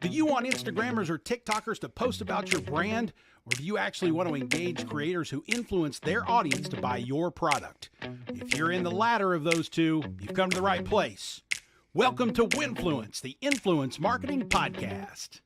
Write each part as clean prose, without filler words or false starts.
Do you want Instagrammers or TikTokers to post about your brand? Or do you actually want to engage creators who influence their audience to buy your product? If you're in the latter of those two, you've come to the right place. Welcome to Winfluence, the Influence Marketing Podcast.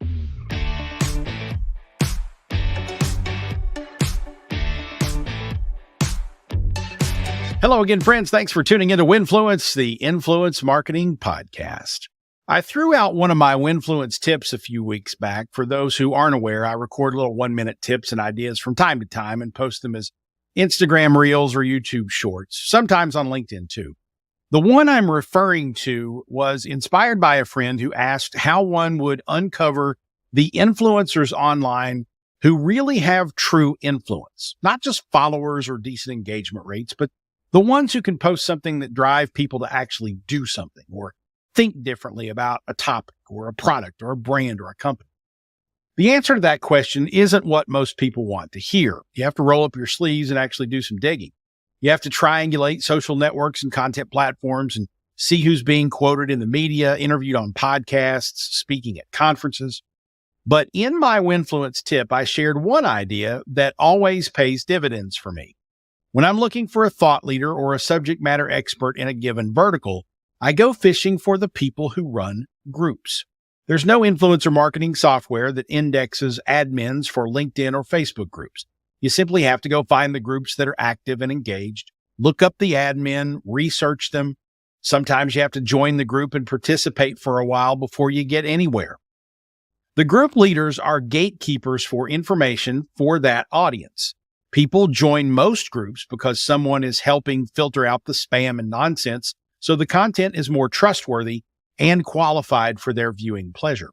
Hello again, friends. Thanks for tuning into Winfluence, the Influence Marketing Podcast. I threw out one of my Winfluence tips a few weeks back. For those who aren't aware, I record little 1-minute tips and ideas from time to time and post them as Instagram Reels or YouTube Shorts, sometimes on LinkedIn too. The one I'm referring to was inspired by a friend who asked how one would uncover the influencers online who really have true influence, not just followers or decent engagement rates, but the ones who can post something that drive people to actually do something or think differently about a topic or a product or a brand or a company. The answer to that question isn't what most people want to hear. You have to roll up your sleeves and actually do some digging. You have to triangulate social networks and content platforms and see who's being quoted in the media, interviewed on podcasts, speaking at conferences. But in my Winfluence tip, I shared one idea that always pays dividends for me. When I'm looking for a thought leader or a subject matter expert in a given vertical, I go fishing for the people who run groups. There's no influencer marketing software that indexes admins for LinkedIn or Facebook groups. You simply have to go find the groups that are active and engaged, look up the admin, research them. Sometimes you have to join the group and participate for a while before you get anywhere. The group leaders are gatekeepers for information for that audience. People join most groups because someone is helping filter out the spam and nonsense, so the content is more trustworthy and qualified for their viewing pleasure.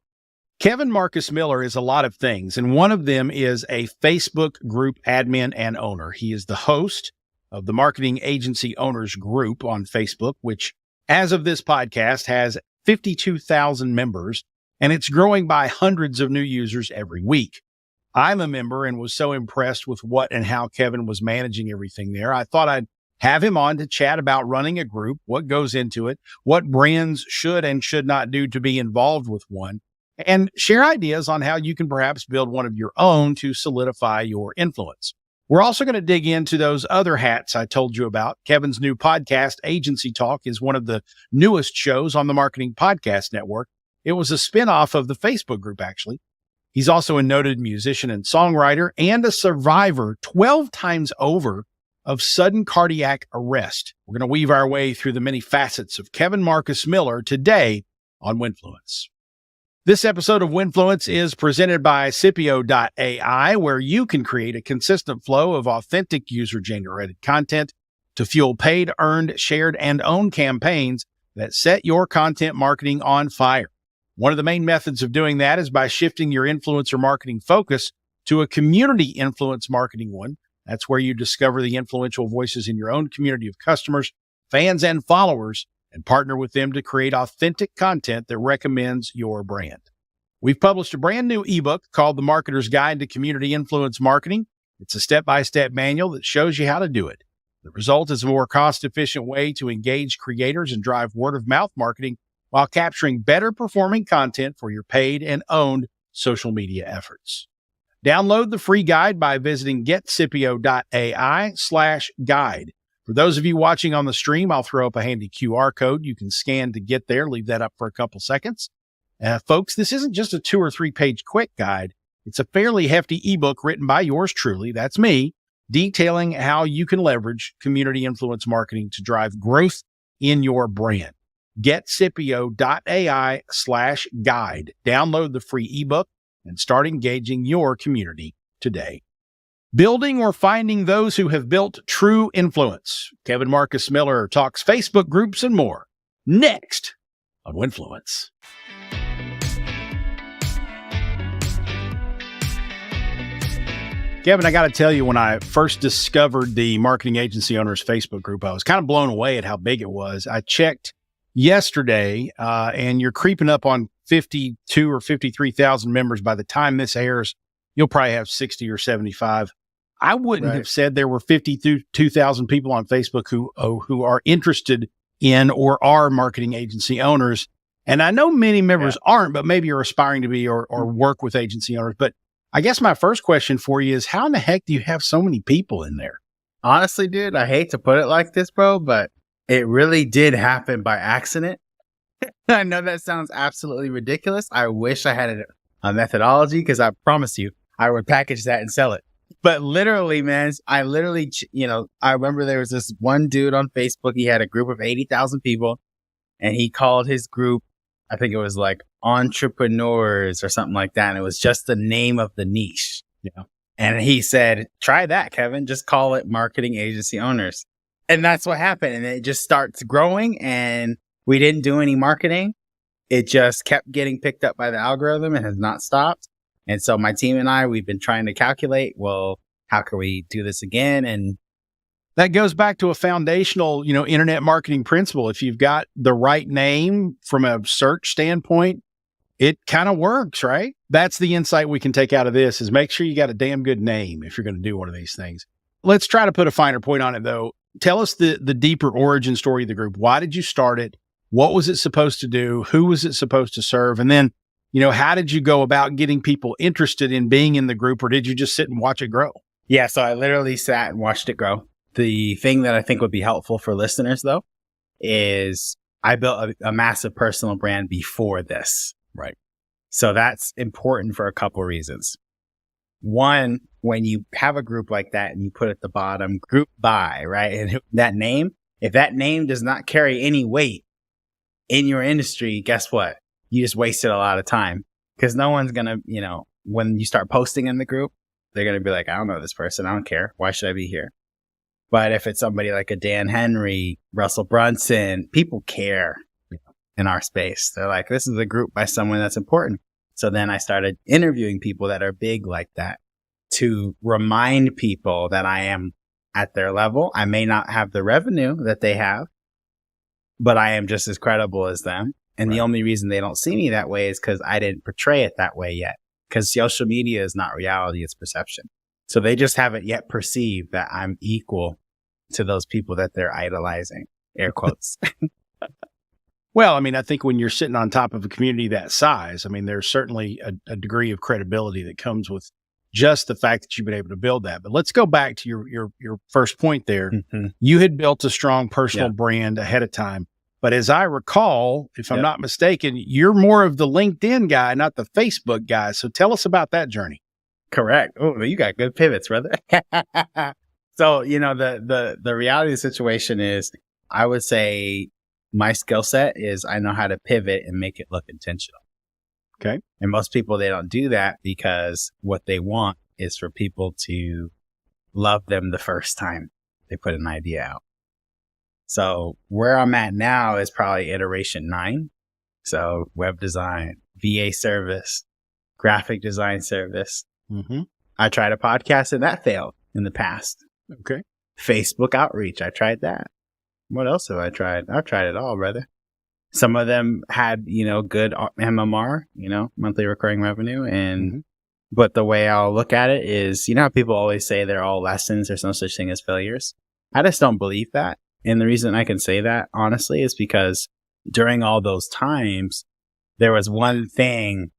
Kevin Marcus Miller is a lot of things, and one of them is a Facebook group admin and owner. He is the host of the Marketing Agency Owners Group on Facebook, which, as of this podcast, has 52,000 members, and it's growing by hundreds of new users every week. I'm a member and was so impressed with what and how Kevin was managing everything there. I thought I'd have him on to chat about running a group, what goes into it, what brands should and should not do to be involved with one, and share ideas on how you can perhaps build one of your own to solidify your influence. We're also going to dig into those other hats I told you about. Kevin's new podcast, Agency Talk, is one of the newest shows on the Marketing Podcast Network. It was a spinoff of the Facebook group, actually. He's also a noted musician and songwriter and a survivor 12 times over of sudden cardiac arrest. We're going to weave our way through the many facets of Kevin Marcus Miller today on Winfluence. This episode of Winfluence is presented by Scipio.ai, where you can create a consistent flow of authentic user-generated content to fuel paid, earned, shared, and owned campaigns that set your content marketing on fire. One of the main methods of doing that is by shifting your influencer marketing focus to a community influence marketing one. That's where you discover the influential voices in your own community of customers, fans, and followers, and partner with them to create authentic content that recommends your brand. We've published a brand new ebook called The Marketer's Guide to Community Influence Marketing. It's a step-by-step manual that shows you how to do it. The result is a more cost-efficient way to engage creators and drive word-of-mouth marketing while capturing better performing content for your paid and owned social media efforts. Download the free guide by visiting getscipio.ai/guide. For those of you watching on the stream, I'll throw up a handy QR code you can scan to get there. Leave that up for a couple seconds. Folks, this isn't just a 2 or 3 page quick guide. It's a fairly hefty ebook written by yours truly, that's me, detailing how you can leverage community influence marketing to drive growth in your brand. Getscipio.ai/guide. Download the free ebook and start engaging your community today. Building or finding those who have built true influence. Kevin Marcus Miller talks Facebook groups and more. Next on Winfluence. Kevin, I got to tell you, when I first discovered the Marketing Agency Owners Facebook group, I was kind of blown away at how big it was. I checked yesterday, and you're creeping up on 52 or 53,000 members. By the time this airs, you'll probably have 60 or 75. I wouldn't have said there were 52,000 people on Facebook who are interested in or are marketing agency owners. And I know many members aren't, but maybe you're aspiring to be or work with agency owners. But I guess my first question for you is how in the heck do you have so many people in there? Honestly, dude, I hate to put it like this, bro, but it really did happen by accident. I know that sounds absolutely ridiculous. I wish I had a methodology because I promise you, I would package that and sell it. But literally, man, I remember there was this one dude on Facebook. He had a group of 80,000 people and he called his group, I think it was like entrepreneurs or something like that. And it was just the name of the niche. Yeah. And he said, try that, Kevin. Just call it marketing agency owners. And that's what happened. And it just starts growing and we didn't do any marketing. It just kept getting picked up by the algorithm and has not stopped. And so my team and I, we've been trying to calculate, well, how can we do this again? And that goes back to a foundational, internet marketing principle. If you've got the right name from a search standpoint, it kind of works, right? That's the insight we can take out of this is make sure you got a damn good name if you're going to do one of these things. Let's try to put a finer point on it though. Tell us the deeper origin story of the group. Why did you start it? What was it supposed to do? Who was it supposed to serve? And then, how did you go about getting people interested in being in the group, or did you just sit and watch it grow? Yeah, so I literally sat and watched it grow. The thing that I think would be helpful for listeners, though, is I built a massive personal brand before this. Right. So that's important for a couple reasons. One, when you have a group like that and you put at the bottom, group by, right? And if that name does not carry any weight in your industry, guess what? You just wasted a lot of time because no one's going to, when you start posting in the group, they're going to be like, I don't know this person. I don't care. Why should I be here? But if it's somebody like a Dan Henry, Russell Brunson, people care in our space. They're like, this is a group by someone that's important. So then I started interviewing people that are big like that to remind people that I am at their level. I may not have the revenue that they have, but I am just as credible as them. And The only reason they don't see me that way is because I didn't portray it that way yet. Because social media is not reality, it's perception. So they just haven't yet perceived that I'm equal to those people that they're idolizing, air quotes. Well, I think when you're sitting on top of a community that size, there's certainly a degree of credibility that comes with just the fact that you've been able to build that. But let's go back to your first point there. Mm-hmm. You had built a strong personal brand ahead of time. But as I recall, if I'm not mistaken, you're more of the LinkedIn guy, not the Facebook guy. So tell us about that journey. Correct. Oh, you got good pivots, brother. So, the reality of the situation is, I would say my skill set is I know how to pivot and make it look intentional. Okay. And most people, they don't do that because what they want is for people to love them the first time they put an idea out. So where I'm at now is probably iteration 9. So web design, VA service, graphic design service. Mm-hmm. I tried a podcast and that failed in the past. Okay. Facebook outreach. I tried that. What else have I tried? I've tried it all, brother. Some of them had, good MMR, monthly recurring revenue. But the way I'll look at it is, how people always say they're all lessons. There's no such thing as failures. I just don't believe that. And the reason I can say that, honestly, is because during all those times, there was one thing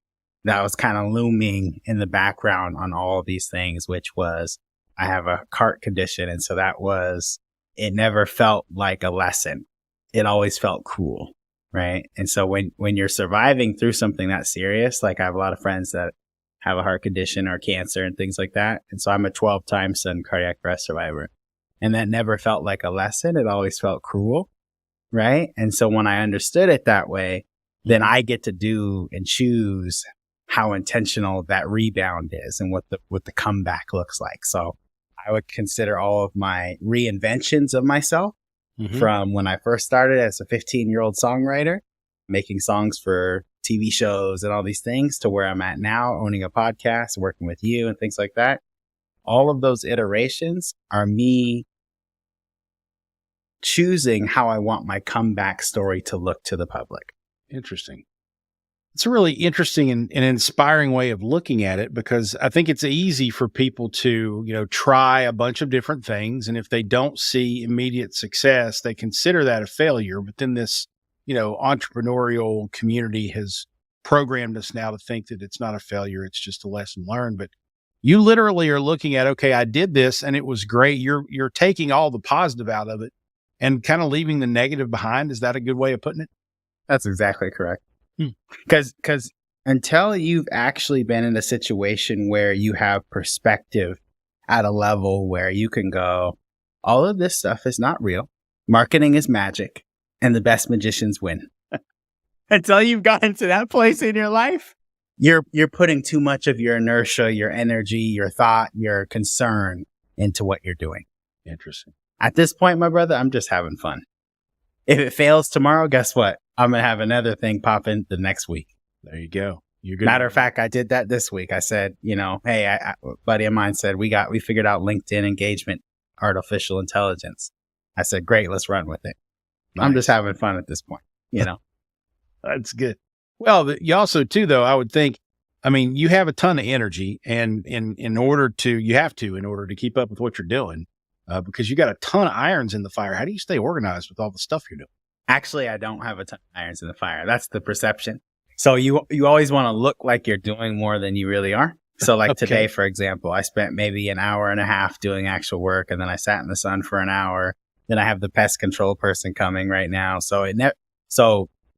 that was kind of looming in the background on all of these things, which was I have a heart condition. And so it never felt like a lesson. It always felt cool. Right. And so when you're surviving through something that serious, like I have a lot of friends that have a heart condition or cancer and things like that. And so I'm a 12-time sudden cardiac arrest survivor. And that never felt like a lesson. It always felt cruel. Right. And so when I understood it that way, then I get to do and choose how intentional that rebound is and what the comeback looks like. So I would consider all of my reinventions of myself from when I first started as a 15-year-old songwriter, making songs for TV shows and all these things, to where I'm at now, owning a podcast, working with you and things like that. All of those iterations are me choosing how I want my comeback story to look to the public. Interesting. It's a really interesting and inspiring way of looking at it, because I think it's easy for people to, try a bunch of different things. And if they don't see immediate success, they consider that a failure. But then this entrepreneurial community has programmed us now to think that it's not a failure. It's just a lesson learned. But you literally are looking at, okay, I did this and it was great. You're taking all the positive out of it and kind of leaving the negative behind. Is that a good way of putting it? That's exactly correct. Because until you've actually been in a situation where you have perspective at a level where you can go, all of this stuff is not real. Marketing is magic and the best magicians win. Until you've gotten to that place in your life, you're putting too much of your inertia, your energy, your thought, your concern into what you're doing. Interesting. At this point, my brother, I'm just having fun. If it fails tomorrow, guess what? I'm going to have another thing pop in the next week. There you go. You're good. Matter of fact, I did that this week. I said, hey, a buddy of mine said, we figured out LinkedIn engagement, artificial intelligence. I said, great, let's run with it. Nice. I'm just having fun at this point, That's good. Well, you also too, though, I would think, you have a ton of energy and in order to keep up with what you're doing, because you got a ton of irons in the fire. How do you stay organized with all the stuff you're doing? Actually, I don't have a ton of irons in the fire. That's the perception. So you always want to look like you're doing more than you really are. So like Today, for example, I spent maybe an hour and a half doing actual work, and then I sat in the sun for an hour. Then I have the pest control person coming right now. So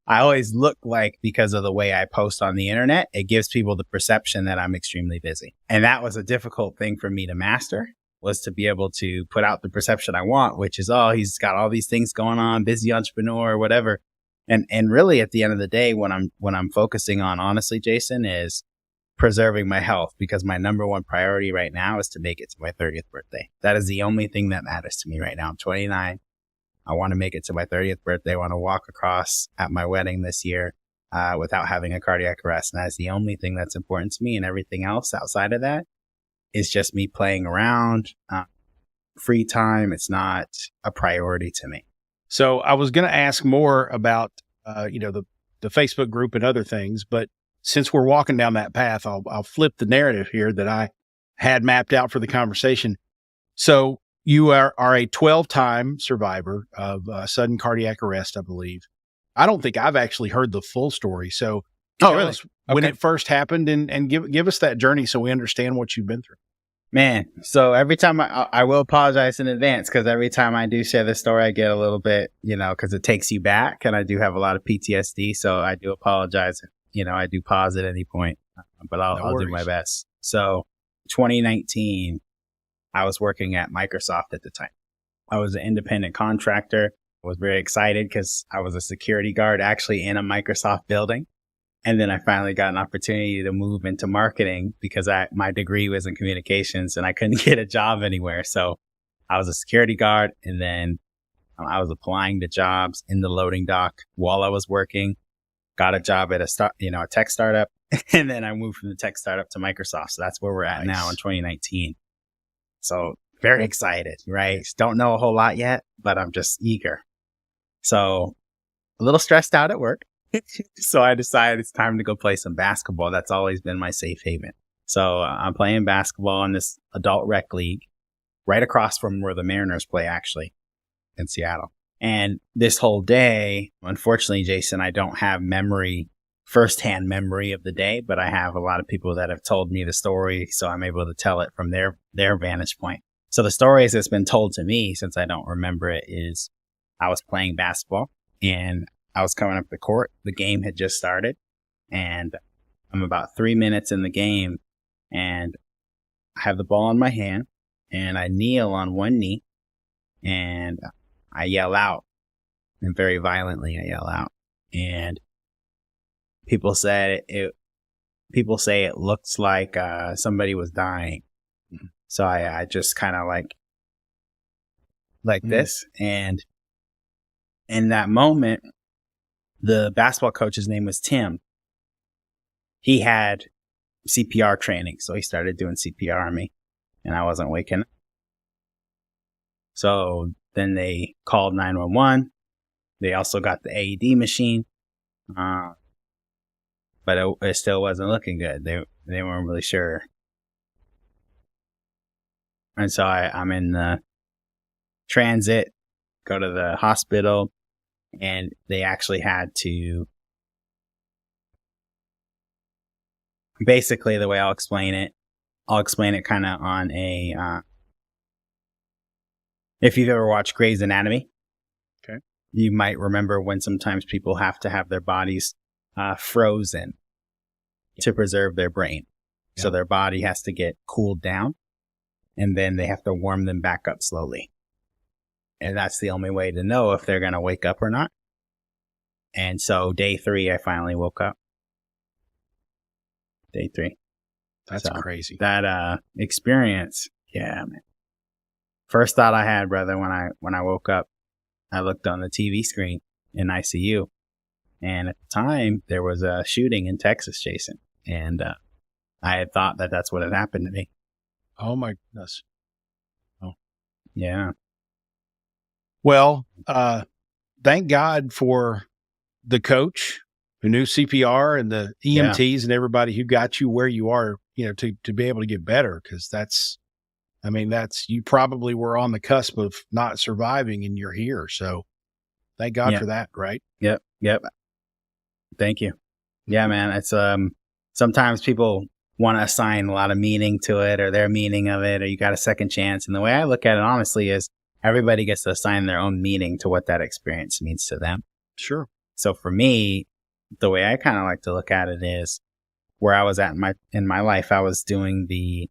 I always look like, because of the way I post on the internet, it gives people the perception that I'm extremely busy. And that was a difficult thing for me to master, was to be able to put out the perception I want, which is, he's got all these things going on, busy entrepreneur, whatever. And really at the end of the day, when I'm focusing on, honestly, Jason, is preserving my health, because my number one priority right now is to make it to my 30th birthday. That is the only thing that matters to me right now. I'm 29. I want to make it to my 30th birthday. I want to walk across at my wedding this year without having a cardiac arrest. And that's the only thing that's important to me. And everything else outside of that is just me playing around, free time. It's not a priority to me. So I was going to ask more about, the Facebook group and other things, but since we're walking down that path, I'll flip the narrative here that I had mapped out for the conversation. So you are a 12-time survivor of sudden cardiac arrest, I believe. I don't think I've actually heard the full story. So tell us when it first happened and give us that journey so we understand what you've been through. Man, so every time I will apologize in advance, because every time I do share this story, I get a little bit, because it takes you back, and I do have a lot of PTSD. So I do apologize. I do pause at any point, but I'll do my best. So 2019, I was working at Microsoft at the time. I was an independent contractor. I was very excited because I was a security guard actually in a Microsoft building. And then I finally got an opportunity to move into marketing because my degree was in communications and I couldn't get a job anywhere. So I was a security guard, and then I was applying to jobs in the loading dock while I was working. Got a job at a tech startup, and then I moved from the tech startup to Microsoft. So that's where we're at now in 2019. So very excited, right? Don't know a whole lot yet, but I'm just eager. So a little stressed out at work. So I decided it's time to go play some basketball. That's always been my safe haven. So I'm playing basketball in this adult rec league right across from where the Mariners play, actually, in Seattle. And this whole day, unfortunately, Jason, I don't have firsthand memory of the day, but I have a lot of people that have told me the story, so I'm able to tell it from their vantage point. So the story as it's been told to me, since I don't remember it, is I was playing basketball and I was coming up the court. The game had just started, and I'm about 3 minutes in the game, and I have the ball in my hand, and I kneel on one knee, and I yell out, and very violently I yell out. And people say it looks like somebody was dying. So I just kind of like this. And in that moment, the basketball coach's name was Tim. He had CPR training, so he started doing CPR on me, and I wasn't waking up. So then they called 911. They also got the AED machine, but it still wasn't looking good. They weren't really sure. And so I'm in the transit, go to the hospital. And they actually had to, basically the way I'll explain it kind of on a, if you've ever watched Grey's Anatomy, Okay. you might remember when sometimes people have to have their bodies frozen to preserve their brain. Yeah. So their body has to get cooled down, and then they have to warm them back up slowly. And that's the only way to know if they're going to wake up or not. And so day 3, I finally woke up. Day 3. That's crazy. That experience, yeah, man. First thought I had, brother, when I woke up, I looked on the TV screen in ICU, and at the time there was a shooting in Texas, Jason, and I had thought that that's what had happened to me. Oh my goodness. Oh yeah. Well, thank God for the coach who knew CPR and the EMTs and everybody who got you where you are, to be able to get better. Cause you probably were on the cusp of not surviving and you're here. So thank God for that. Right. Yep. Thank you. Yeah, man. It's, sometimes people want to assign a lot of meaning to it or their meaning of it, or you got a second chance. And the way I look at it, honestly, is everybody gets to assign their own meaning to what that experience means to them. Sure. So for me, the way I kind of like to look at it is where I was at in my life. I was doing the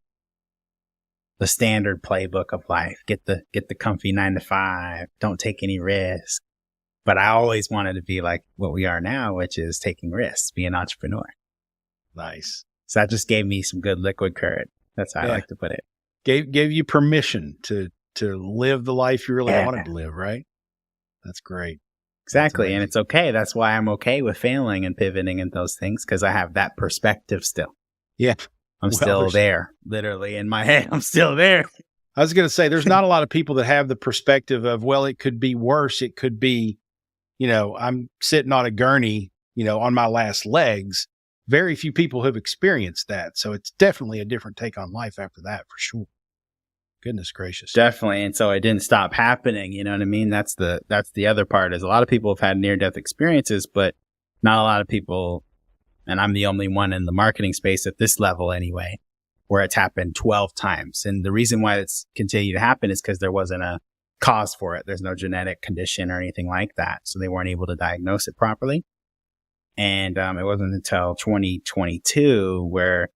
standard playbook of life. Get the comfy 9 to 5. Don't take any risks. But I always wanted to be like what we are now, which is taking risks, be an entrepreneur. Nice. So that just gave me some good liquid courage. That's how I like to put it. Gave you permission to live the life you really wanted to live, right? That's great. Exactly. And it's okay. That's why I'm okay with failing and pivoting and those things, because I have that perspective still. Yeah. I'm still there. Literally in my head, I'm still there. I was going to say, there's not a lot of people that have the perspective of, well, it could be worse. It could be, I'm sitting on a gurney, on my last legs. Very few people have experienced that. So it's definitely a different take on life after that, for sure. Goodness gracious. Definitely. And so it didn't stop happening. You know what I mean? That's the other part, is a lot of people have had near-death experiences, but not a lot of people, and I'm the only one in the marketing space at this level anyway, where it's happened 12 times. And the reason why it's continued to happen is because there wasn't a cause for it. There's no genetic condition or anything like that. So they weren't able to diagnose it properly. And it wasn't until 2022 where,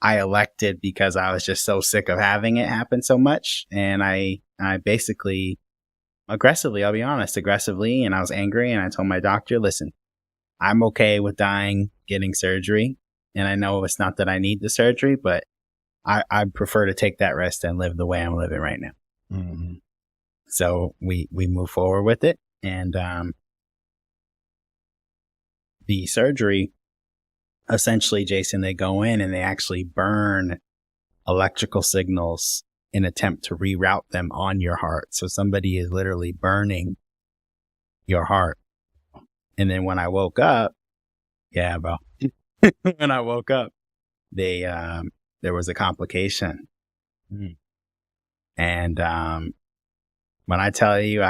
I elected, because I was just so sick of having it happen so much. And I basically aggressively, I'll be honest, and I was angry, and I told my doctor, listen, I'm okay with dying, getting surgery. And I know it's not that I need the surgery, but I prefer to take that risk and live the way I'm living right now. Mm-hmm. So we move forward with it. And the surgery, essentially, Jason, they go in and they actually burn electrical signals in attempt to reroute them on your heart. So somebody is literally burning your heart. And then when I woke up, when I woke up, there was a complication. Mm. And when I tell you,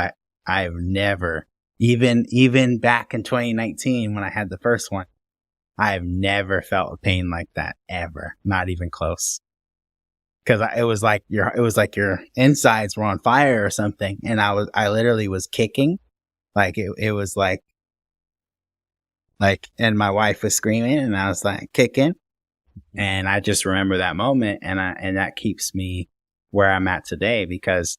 I've never, even back in 2019 when I had the first one, I've never felt a pain like that ever, not even close. Because it was like your insides were on fire or something, and I literally was kicking, like it was like, and my wife was screaming, and I was like kicking, and I just remember that moment, and that keeps me where I'm at today, because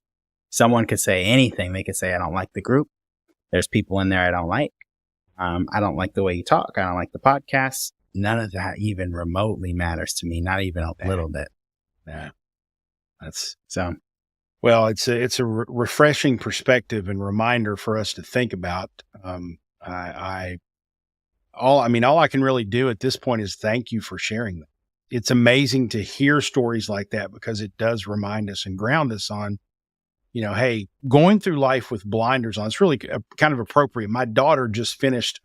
someone could say anything. They could say, I don't like the group. There's people in there I don't like. I don't like the way you talk. I don't like the podcast. None of that even remotely matters to me. Not even a little bit. Yeah. That's so. Well, it's a refreshing perspective and reminder for us to think about. All I can really do at this point is thank you for sharing them. It's amazing to hear stories like that, because it does remind us and ground us on, hey, going through life with blinders on, it's really kind of appropriate. My daughter just finished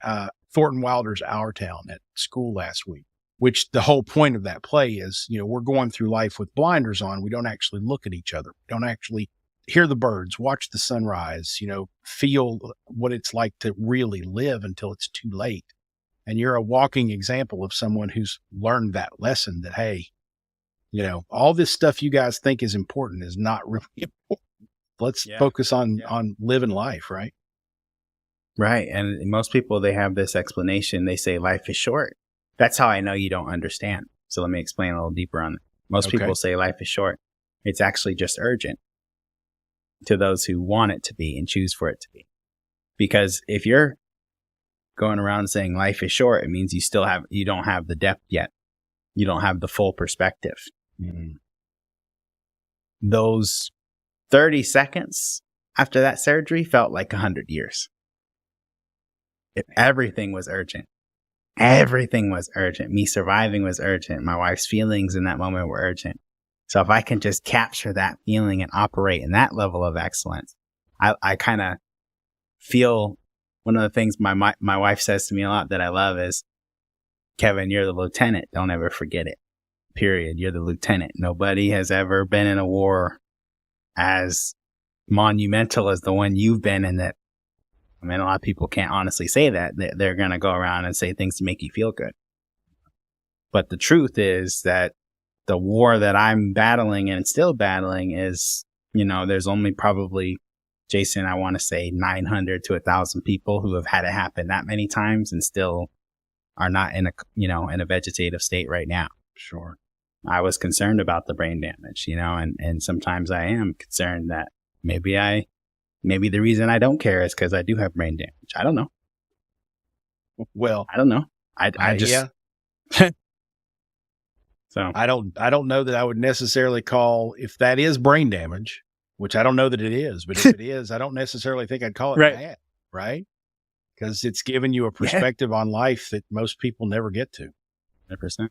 Thornton Wilder's Our Town at school last week, which the whole point of that play is, we're going through life with blinders on. We don't actually look at each other. We don't actually hear the birds, watch the sunrise, feel what it's like to really live until it's too late. And you're a walking example of someone who's learned that lesson that, hey, all this stuff you guys think is important is not really important. Let's focus on living life, right? Right. And most people, they have this explanation. They say life is short. That's how I know you don't understand. So let me explain a little deeper on it. Most people say life is short. It's actually just urgent to those who want it to be and choose for it to be. Because if you're going around saying life is short, it means you don't have the depth yet. You don't have the full perspective. Mm-hmm. Those 30 seconds after that surgery felt like 100 years. Everything was urgent. Everything was urgent. Me surviving was urgent. My wife's feelings in that moment were urgent. So if I can just capture that feeling and operate in that level of excellence, I kind of feel one of the things my wife says to me a lot that I love is, Kevin, you're the lieutenant. Don't ever forget it. Period. You're the lieutenant. Nobody has ever been in a war as monumental as the one you've been in. That, I mean, a lot of people can't honestly say that. They're going to go around and say things to make you feel good. But the truth is that the war that I'm battling and still battling is, there's only probably, Jason, I want to say 900 to 1,000 people who have had it happen that many times and still are not in a vegetative state right now. Sure. I was concerned about the brain damage, and sometimes I am concerned that maybe the reason I don't care is because I do have brain damage. I don't know. Well, I don't know. I just, yeah. So I don't know that I would necessarily call, if that is brain damage, which I don't know that it is, but if it is, I don't necessarily think I'd call it bad, right? Because it's given you a perspective on life that most people never get to. 100%.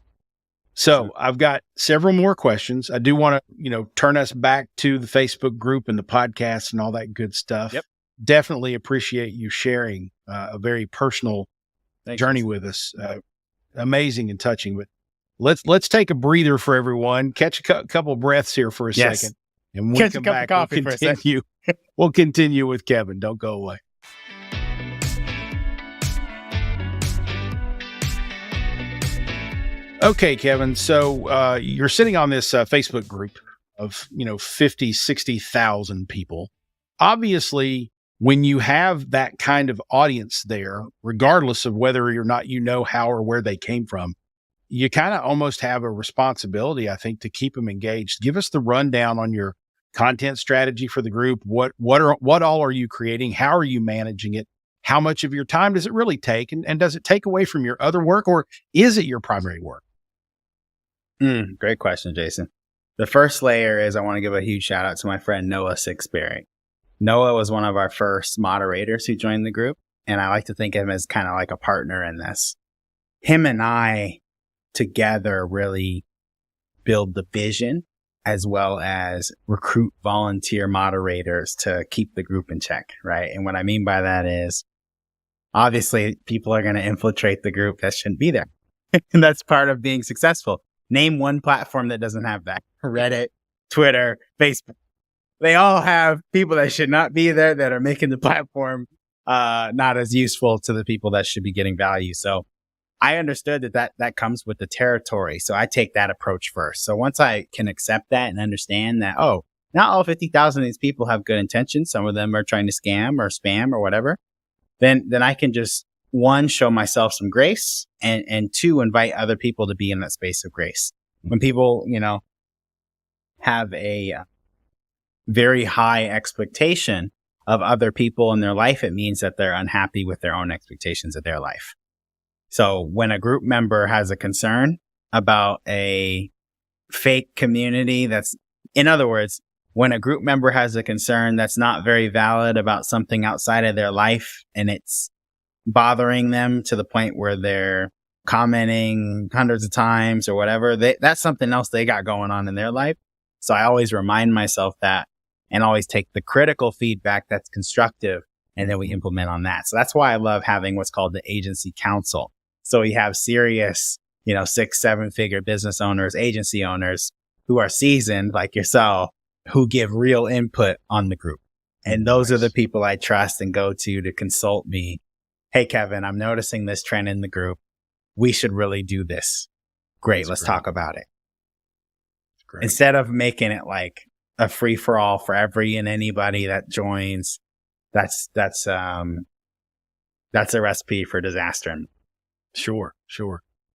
So I've got several more questions. I do want to, turn us back to the Facebook group and the podcast and all that good stuff. Yep. Definitely appreciate you sharing a very personal journey with us. Amazing and touching. But let's take a breather for everyone. Catch a couple of breaths here for a second. And when we come back, we'll continue with Kevin. Don't go away. Okay, Kevin. So you're sitting on this Facebook group of, 50, 60,000 people. Obviously, when you have that kind of audience there, regardless of whether or not how or where they came from, you kind of almost have a responsibility, I think, to keep them engaged. Give us the rundown on your content strategy for the group. What all are you creating? How are you managing it? How much of your time does it really take? And does it take away from your other work, or is it your primary work? Great question, Jason. The first layer is I want to give a huge shout out to my friend Noah Sixberry. Noah was one of our first moderators who joined the group, and I like to think of him as kind of like a partner in this. Him and I together really build the vision as well as recruit volunteer moderators to keep the group in check, right? And what I mean by that is, obviously, people are going to infiltrate the group that shouldn't be there. And that's part of being successful. Name one platform that doesn't have that. Reddit, Twitter, Facebook. They all have people that should not be there that are making the platform not as useful to the people that should be getting value. So I understood that comes with the territory. So I take that approach first. So once I can accept that and understand that, not all 50,000 of these people have good intentions. Some of them are trying to scam or spam or whatever. Then I can just, one, show myself some grace, and two, invite other people to be in that space of grace. When people, have a very high expectation of other people in their life, it means that they're unhappy with their own expectations of their life. So when a group member has a concern about a fake community in other words, when a group member has a concern that's not very valid about something outside of their life and it's bothering them to the point where they're commenting hundreds of times or whatever, that's something else they got going on in their life. So I always remind myself that and always take the critical feedback that's constructive, and then we implement on that. So that's why I love having what's called the agency council. So we have serious, 6-7 figure business owners, agency owners who are seasoned like yourself, who give real input on the group. And those are the Nice. people I trust and go to consult me. Hey, Kevin, I'm noticing this trend in the group. We should really do this. Great. That's Let's great. talk about it. Great. Instead of making it like a free for all for every and anybody that joins. That's a recipe for disaster. Sure.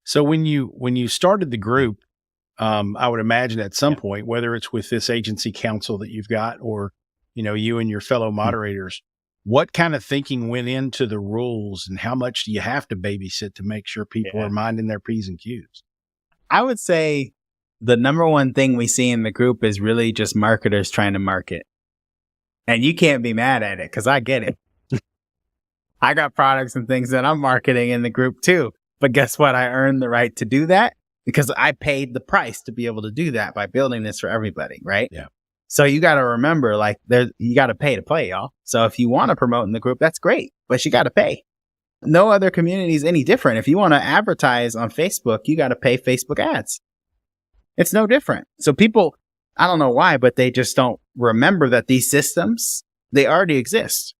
So when you started the group, I would imagine at some point, whether it's with this agency council that you've got or, you and your fellow moderators, what kind of thinking went into the rules and how much do you have to babysit to make sure people are minding their P's and Q's? I would say the number one thing we see in the group is really just marketers trying to market. And you can't be mad at it because I get it. I got products and things that I'm marketing in the group too. But guess what? I earned the right to do that because I paid the price to be able to do that by building this for everybody, right? Yeah. So you got to remember, like, you got to pay to play, y'all. So if you want to promote in the group, that's great, but you got to pay. No other community is any different. If you want to advertise on Facebook, you got to pay Facebook ads. It's no different. So people, I don't know why, but they just don't remember that these systems, they already exist.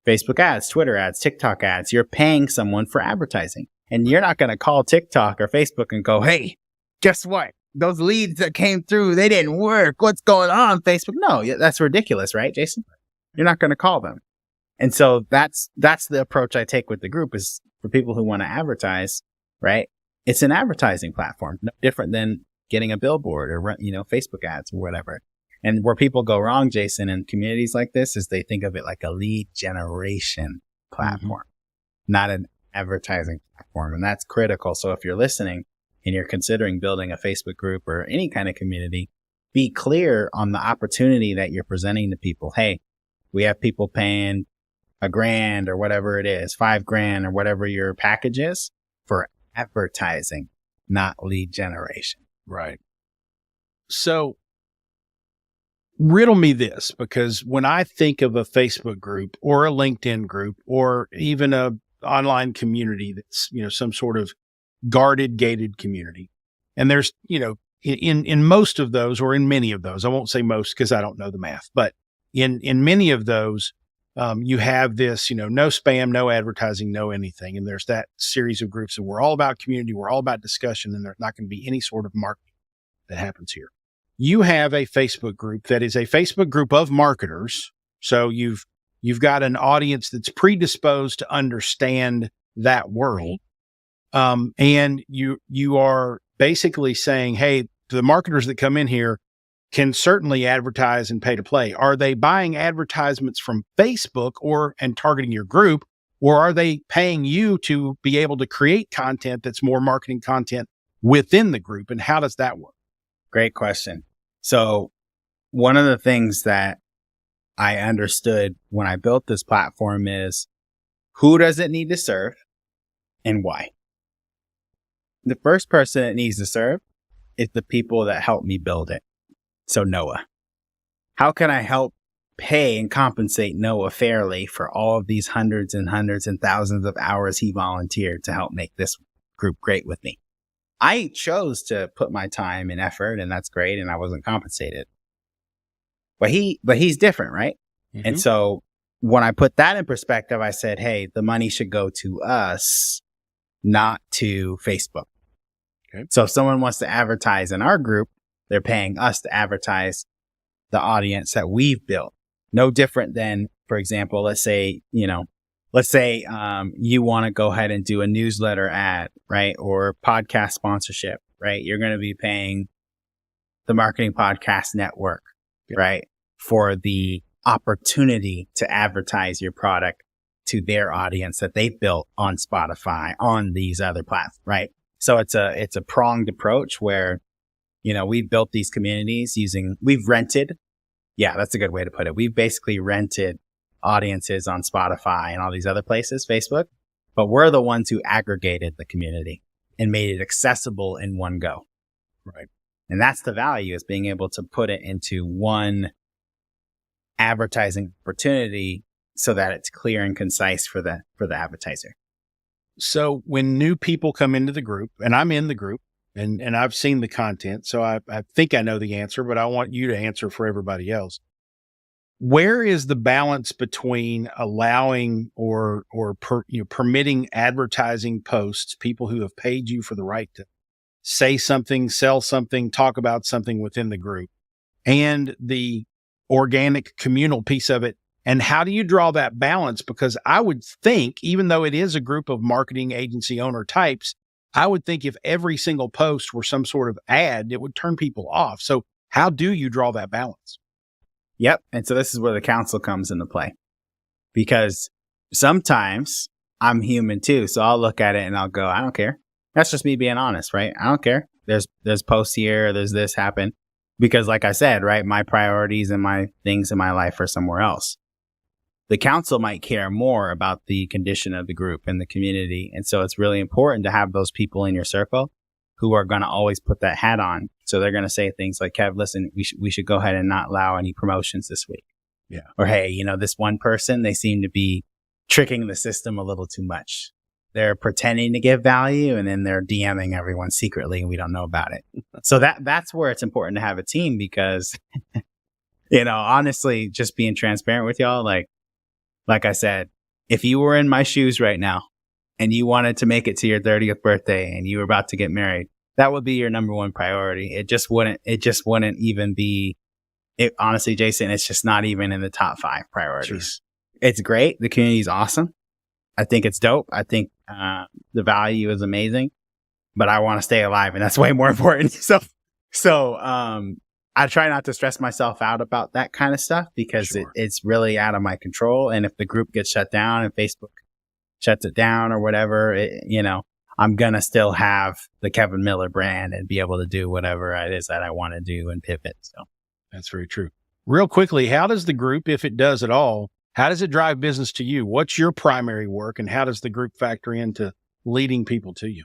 Facebook ads, Twitter ads, TikTok ads, you're paying someone for advertising. And you're not going to call TikTok or Facebook and go, hey, guess what? Those leads that came through, they didn't work. What's going on, Facebook? No, that's ridiculous, right, Jason? You're not going to call them. And so that's the approach I take with the group is for people who want to advertise, right? It's an advertising platform, no different than getting a billboard or, Facebook ads or whatever. And where people go wrong, Jason, in communities like this is they think of it like a lead generation platform, not an advertising platform. And that's critical. So if you're listening and you're considering building a Facebook group or any kind of community, be clear on the opportunity that you're presenting to people. Hey, we have people paying $1,000 or whatever it is, $5,000 or whatever your package is for advertising, not lead generation. Right. So riddle me this, because when I think of a Facebook group or a LinkedIn group or even a online community that's, some sort of guarded, gated community, and there's, in most of those or in many of those, I won't say most because I don't know the math, but in many of those, you have this, no spam, no advertising, no anything. And there's that series of groups, and we're all about community. We're all about discussion, and there's not going to be any sort of marketing that happens here. You have a Facebook group that is a Facebook group of marketers. So you've got an audience that's predisposed to understand that world. And you are basically saying, hey, the marketers that come in here can certainly advertise and pay to play. Are they buying advertisements from Facebook and targeting your group, or are they paying you to be able to create content that's more marketing content within the group? And how does that work? Great question. So one of the things that I understood when I built this platform is who does it need to serve and why? The first person it needs to serve is the people that helped me build it. So Noah, how can I help pay and compensate Noah fairly for all of these hundreds and thousands of hours he volunteered to help make this group great with me? I chose to put my time and effort, and that's great, and I wasn't compensated. But he's different, right? Mm-hmm. And so when I put that in perspective, I said, hey, the money should go to us, not to Facebook. Okay. So if someone wants to advertise in our group, they're paying us to advertise the audience that we've built. No different than, for example, let's say you want to go ahead and do a newsletter ad, right? Or podcast sponsorship, right? You're going to be paying the Marketing Podcast Network, right? For the opportunity to advertise your product to their audience that they've built on Spotify, on these other platforms, right? So it's a pronged approach where, we've built these communities we've rented. Yeah, that's a good way to put it. We've basically rented audiences on Spotify and all these other places, Facebook, but we're the ones who aggregated the community and made it accessible in one go. Right. And that's the value, is being able to put it into one advertising opportunity so that it's clear and concise for the advertiser. So when new people come into the group, and I'm in the group, and I've seen the content, so I think I know the answer, but I want you to answer for everybody else. Where is the balance between allowing or permitting advertising posts, people who have paid you for the right to say something, sell something, talk about something within the group, and the organic communal piece of it? And how do you draw that balance? Because I would think, even though it is a group of marketing agency owner types, I would think if every single post were some sort of ad, it would turn people off. So how do you draw that balance? Yep. And so this is where the counsel comes into play, because sometimes I'm human too. So I'll look at it and I'll go, I don't care. That's just me being honest, right? I don't care. There's posts here, there's this happen, because like I said, right, my priorities and my things in my life are somewhere else. The council might care more about the condition of the group and the community. And so it's really important to have those people in your circle who are going to always put that hat on. So they're going to say things like, Kev, listen, we should go ahead and not allow any promotions this week. Yeah. Or, hey, this one person, they seem to be tricking the system a little too much. They're pretending to give value and then they're DMing everyone secretly and we don't know about it. So that's where it's important to have a team, because, honestly, just being transparent with y'all, like I said, if you were in my shoes right now and you wanted to make it to your 30th birthday and you were about to get married, that would be your number one priority. It just wouldn't even be it. Honestly, Jason, it's just not even in the top 5 priorities. Sure. It's great. The community is awesome. I think it's dope. I think the value is amazing, but I want to stay alive, and that's way more important. So I try not to stress myself out about that kind of stuff, because sure, it's really out of my control. And if the group gets shut down and Facebook shuts it down or whatever, I'm going to still have the Kevin Miller brand and be able to do whatever it is that I want to do and pivot. So that's very true. Real quickly, how does the group, if it does at all, how does it drive business to you? What's your primary work, and how does the group factor into leading people to you?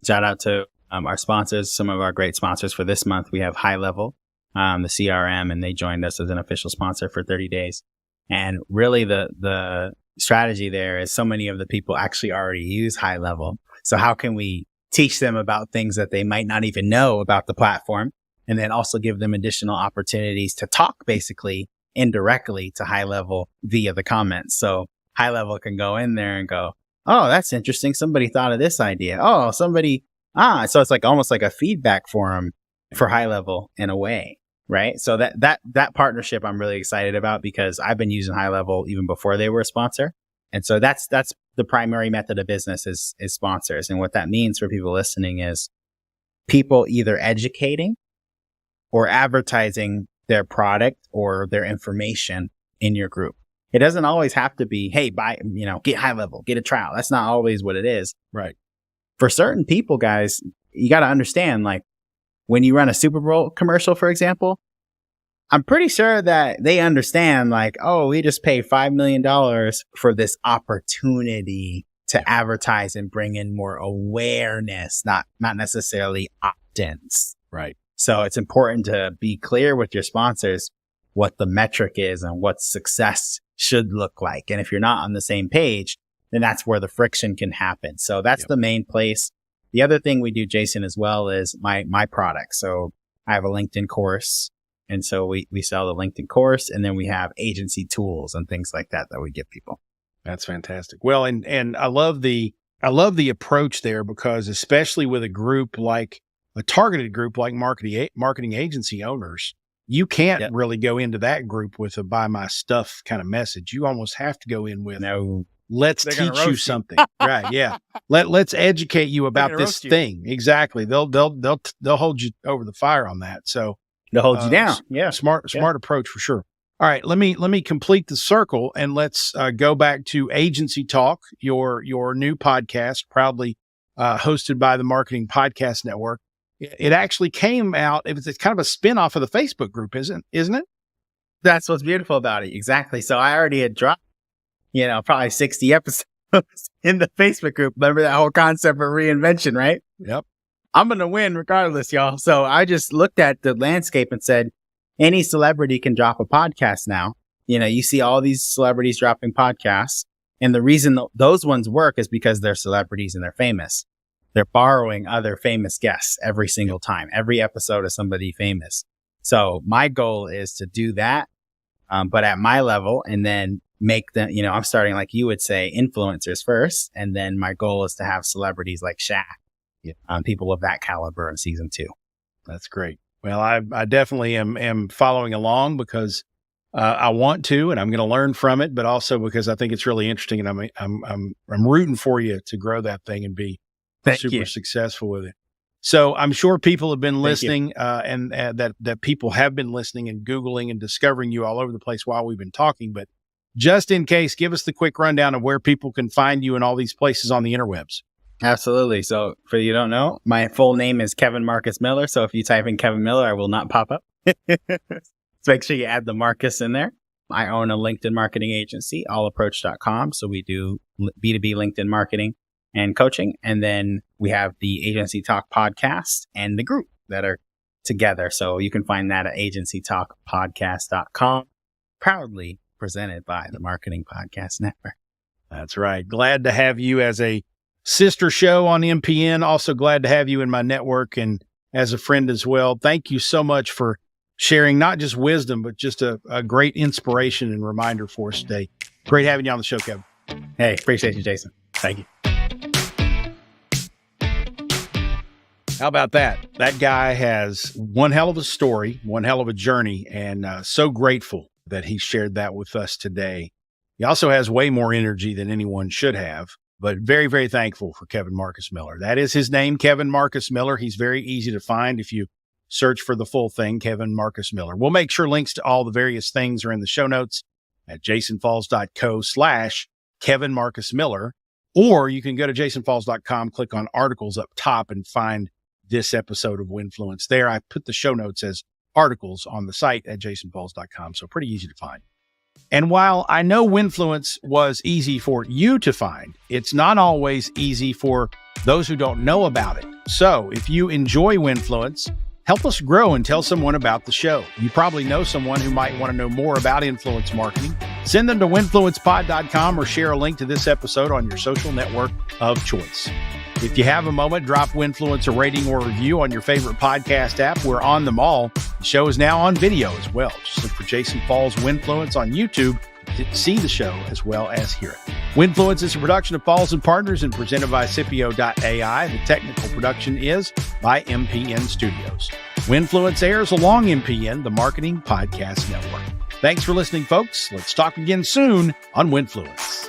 Shout out to our sponsors, some of our great sponsors for this month. We have High Level, the CRM, and they joined us as an official sponsor for 30 days. And really the strategy there is so many of the people actually already use High Level. So how can we teach them about things that they might not even know about the platform, and then also give them additional opportunities to talk basically indirectly to High Level via the comments. So High Level can go in there and go, oh, that's interesting. Somebody thought of this idea. Oh, so it's like almost like a feedback forum for High Level in a way, right? So that partnership I'm really excited about, because I've been using High Level even before they were a sponsor. And so that's the primary method of business is sponsors. And what that means for people listening is people either educating or advertising their product or their information in your group. It doesn't always have to be, hey, buy, get High Level, get a trial. That's not always what it is. Right. For certain people, guys, you got to understand, like when you run a Super Bowl commercial, for example, I'm pretty sure that they understand, like, oh, we just paid $5 million for this opportunity to advertise and bring in more awareness, not necessarily opt-ins. Right. So it's important to be clear with your sponsors what the metric is and what success should look like. And if you're not on the same page, then that's where the friction can happen. So that's the main place. The other thing we do, Jason, as well, is my product. So I have a LinkedIn course. And so we sell the LinkedIn course, and then we have agency tools and things like that we give people. That's fantastic. Well, and I love the approach there, because especially with a group like a targeted group like marketing agency owners, you can't really go into that group with a buy my stuff kind of message. You almost have to go in with, let's teach you something. Right. Yeah. Let's educate you about this thing. Exactly. They'll hold you over the fire on that. So they'll hold you down. Yeah. Smart approach for sure. All right. Let me complete the circle, and let's go back to Agency Talk, your new podcast, proudly hosted by the Marketing Podcast Network. It actually came out. It's kind of a spin-off of the Facebook group, isn't it? That's what's beautiful about it. Exactly. So I already had dropped, probably 60 episodes in the Facebook group. Remember that whole concept of reinvention, right? Yep. I'm going to win regardless, y'all. So I just looked at the landscape and said, any celebrity can drop a podcast now. You see all these celebrities dropping podcasts. And the reason those ones work is because they're celebrities and they're famous. they're borrowing other famous guests every single time. Every episode is somebody famous. So my goal is to do that, but at my level, and then make them, I'm starting, like you would say, influencers first. And then my goal is to have celebrities like Shaq, people of that caliber in season 2. That's great. Well, I definitely am following along because I want to, and I'm going to learn from it, but also because I think it's really interesting, and I'm rooting for you to grow that thing and be super successful with it. So I'm sure people have been listening, and that people have been listening and Googling and discovering you all over the place while we've been talking. But just in case, give us the quick rundown of where people can find you in all these places on the interwebs. Absolutely. So for you don't know, my full name is Kevin Marcus Miller. So if you type in Kevin Miller, I will not pop up. So make sure you add the Marcus in there. I own a LinkedIn marketing agency, allapproach.com. So we do B2B LinkedIn marketing and coaching. And then we have the Agency Talk podcast and the group that are together. So you can find that at agencytalkpodcast.com. Proudly presented by the Marketing Podcast Network. That's right. Glad to have you as a sister show on MPN. Also glad to have you in my network and as a friend as well. Thank you so much for sharing not just wisdom, but just a great inspiration and reminder for us today. Great having you on the show, Kevin. Hey, appreciate you, Jason. Thank you. How about that? That guy has one hell of a story, one hell of a journey, and so grateful that he shared that with us today. He also has way more energy than anyone should have, but very, very thankful for Kevin Marcus Miller. That is his name, Kevin Marcus Miller. He's very easy to find if you search for the full thing, Kevin Marcus Miller. We'll make sure links to all the various things are in the show notes at jasonfalls.co/Kevin Marcus Miller, or you can go to jasonfalls.com, click on articles up top and find this episode of Winfluence there. I put the show notes as articles on the site at jasonfalls.com, so pretty easy to find. And while I know Winfluence was easy for you to find, it's not always easy for those who don't know about it. So if you enjoy Winfluence, help us grow and tell someone about the show. You probably know someone who might want to know more about influence marketing. Send them to winfluencepod.com or share a link to this episode on your social network of choice. If you have a moment, drop Winfluence a rating or review on your favorite podcast app. We're on them all. The show is now on video as well. Just look for Jason Falls Winfluence on YouTube to see the show as well as hear it. Winfluence is a production of Falls & Partners and presented by Scipio.ai. The technical production is by MPN Studios. Winfluence airs along MPN, the Marketing Podcast Network. Thanks for listening, folks. Let's talk again soon on Winfluence.